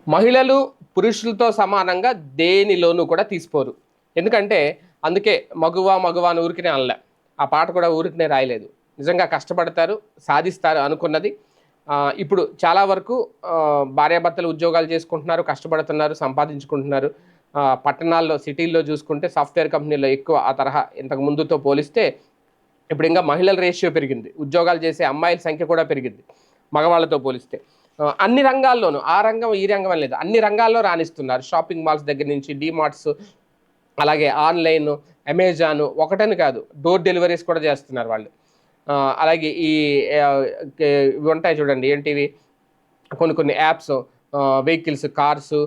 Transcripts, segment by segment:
మహిళలు పురుషులతో సమానంగా దేనిలోనూ కూడా తీసిపోరు. ఎందుకంటే అందుకే మగువ మగువ అని ఊరికనే అనలే. ఆ పాట కూడా ఊరికనే రాయలేదు. నిజంగా కష్టపడతారు, సాధిస్తారు అనుకున్నది. ఇప్పుడు చాలా వరకు భార్యాభర్తలు ఉద్యోగాలు చేసుకుంటున్నారు, కష్టపడుతున్నారు, సంపాదించుకుంటున్నారు. పట్టణాల్లో, సిటీల్లో చూసుకుంటే సాఫ్ట్‌వేర్ కంపెనీలో ఎక్కువ ఆ తరహా ఇంతకు ముందుతో పోలిస్తే ఇప్పుడు ఇంకా మహిళల రేషియో పెరిగింది. ఉద్యోగాలు చేసే అమ్మాయిల సంఖ్య కూడా పెరిగింది మగవాళ్ళతో పోలిస్తే. అన్ని రంగాల్లోనూ ఆ రంగం, ఈ రంగం అని లేదు. అన్ని రంగాల్లో రాణిస్తున్నారు. షాపింగ్ మాల్స్ దగ్గర నుంచి డీమార్ట్స్, అలాగే ఆన్‌లైన్, అమెజాన్ ఒకటని కాదు. డోర్ డెలివరీస్ కూడా చేస్తున్నారు వాళ్ళు. అలాగే ఈ ఆహ్, కే ఇవి ఉంటాయి చూడండి. ఏంటివి కొన్ని కొన్ని apps vehicles, cars,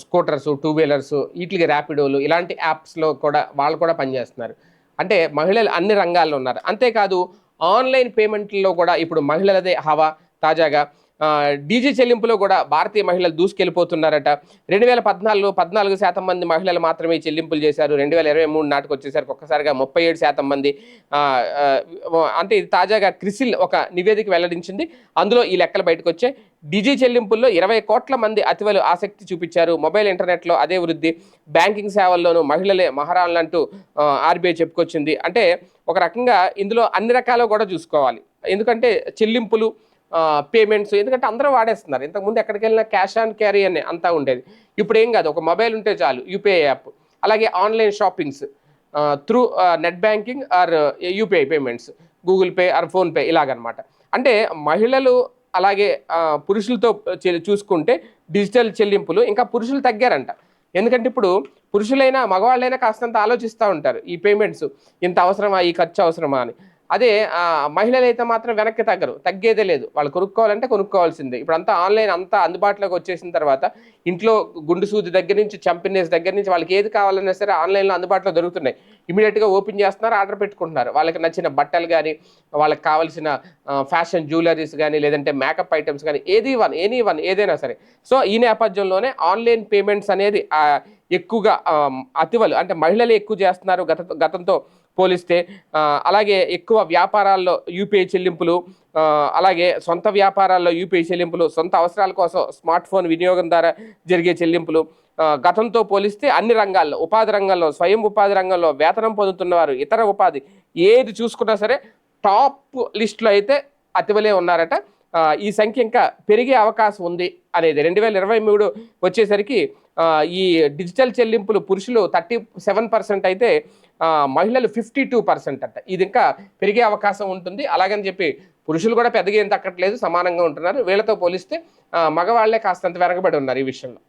scooters, two wheelers ఈట్లికి ర్యాపిడోలు ఇలాంటి యాప్స్‌లో కూడా వాళ్ళు కూడా పనిచేస్తున్నారు. అంటే మహిళలు అన్ని రంగాల్లో ఉన్నారు. అంతేకాదు ఆన్‌లైన్ పేమెంట్‌ల్లో కూడా ఇప్పుడు మహిళలదే హవా తాజాగా. డీజీ చెల్లింపులో కూడా భారతీయ మహిళలు దూసుకెళ్ళిపోతున్నారట. 2014లో 14% మంది మహిళలు మాత్రమే ఈ చెల్లింపులు చేశారు. 2023 నాటికొచ్చేసరికి ఒక్కసారిగా 37% మంది. ఆహ్, అంటే ఇది తాజాగా క్రిసిల్ ఒక నివేదిక వెల్లడించింది. అందులో ఈ లెక్కలు బయటకొచ్చాయి. డిజి చెల్లింపుల్లో 20 కోట్ల మంది అతివలు ఆసక్తి చూపించారు. మొబైల్ ఇంటర్నెట్‌లో అదే వృద్ధి. బ్యాంకింగ్ సేవల్లోనూ మహిళలే మహారాణులంటూ ఆర్‌బీఐ చెప్పుకొచ్చింది. అంటే ఒక రకంగా ఇందులో అన్ని రకాలు కూడా చూసుకోవాలి. ఎందుకంటే చెల్లింపులు, పేమెంట్స్ ఎందుకంటే అందరూ వాడేస్తున్నారు. ఇంతకుముందు ఎక్కడికెళ్ళినా క్యాష్ ఆన్ క్యారీ అని అంతా ఉండేది. ఇప్పుడేం కాదు. ఒక మొబైల్ ఉంటే చాలు యూపీఐ యాప్. అలాగే online shoppings through net banking or UPI payments, Google Pay or PhonePe ఇలాగనమాట. అంటే మహిళలు అలాగే పురుషులతో చూసుకుంటే డిజిటల్ చెల్లింపులు ఇంకా పురుషులు తగ్గారంట. ఎందుకంటే ఇప్పుడు పురుషులైనా, మగవాళ్ళైనా కాస్తంత ఆలోచిస్తా ఉంటారు. ఈ పేమెంట్స్ ఇంత అవసరమా? ఈ ఖర్చు అవసరమా అని. అదే మహిళలైతే మాత్రం వెనక్కి తగ్గరు. తగ్గేదే లేదు. వాళ్ళు కొనుక్కోవాలంటే కొనుక్కోవాల్సిందే. ఇప్పుడంతా ఆన్‌లైన్ అంతా అందుబాటులోకి వచ్చేసిన తర్వాత ఇంట్లో గుండు సూది దగ్గర నుంచి, చంపినేస్ దగ్గర నుంచి వాళ్ళకి ఏది కావాలన్నా సరే ఆన్‌లైన్‌లో అందుబాటులో దొరుకుతున్నాయి. ఇమ్మీడియేట్‌గా ఓపెన్ చేస్తున్నారు, ఆర్డర్ పెట్టుకుంటున్నారు. వాళ్ళకి నచ్చిన బట్టలు గాని, వాళ్ళకి కావాల్సిన ఫ్యాషన్ జ్యువెల్లరీస్ గాని, లేదంటే మేకప్ ఐటెమ్స్ గాని ఎనీ వన్ ఏదైనా సరే. సో, ఈ నేపథ్యంలోనే ఆన్‌లైన్ పేమెంట్స్ అనేది ఎక్కువగా అతివలు అంటే మహిళలే ఎక్కువ చేస్తున్నారు గతంతో పోలిస్తే. అలాగే ఎక్కువ వ్యాపారాల్లో యూపీఐ చెల్లింపులు, అలాగే సొంత వ్యాపారాల్లో యూపీఐ చెల్లింపులు, సొంత అవసరాల కోసం స్మార్ట్ ఫోన్ వినియోగం ద్వారా జరిగే చెల్లింపులు, గతంతో పోలిస్తే అన్ని రంగాల్లో, ఉపాధి రంగంలో, స్వయం ఉపాధి రంగంలో, వేతనం పొందుతున్నవారు, ఇతర ఉపాధి ఏది చూసుకున్నా సరే టాప్ లిస్ట్‌లో అయితే అతివలే ఉన్నారట. ఈ సంఖ్య ఇంకా పెరిగే అవకాశం ఉంది అనేది 2023 వచ్చేసరికి ఈ డిజిటల్ చెల్లింపులు పురుషులు 37% అయితే మహిళలు 52% అంట. ఇది ఇంకా పెరిగే అవకాశం ఉంటుంది. అలాగని చెప్పి పురుషులు కూడా పెద్దగా ఏం తగ్గట్లేదు, సమానంగా ఉంటున్నారు. వీళ్ళతో పోలిస్తే మగవాళ్ళే కాస్తంత వెనకబడి ఉన్నారు ఈ విషయంలో.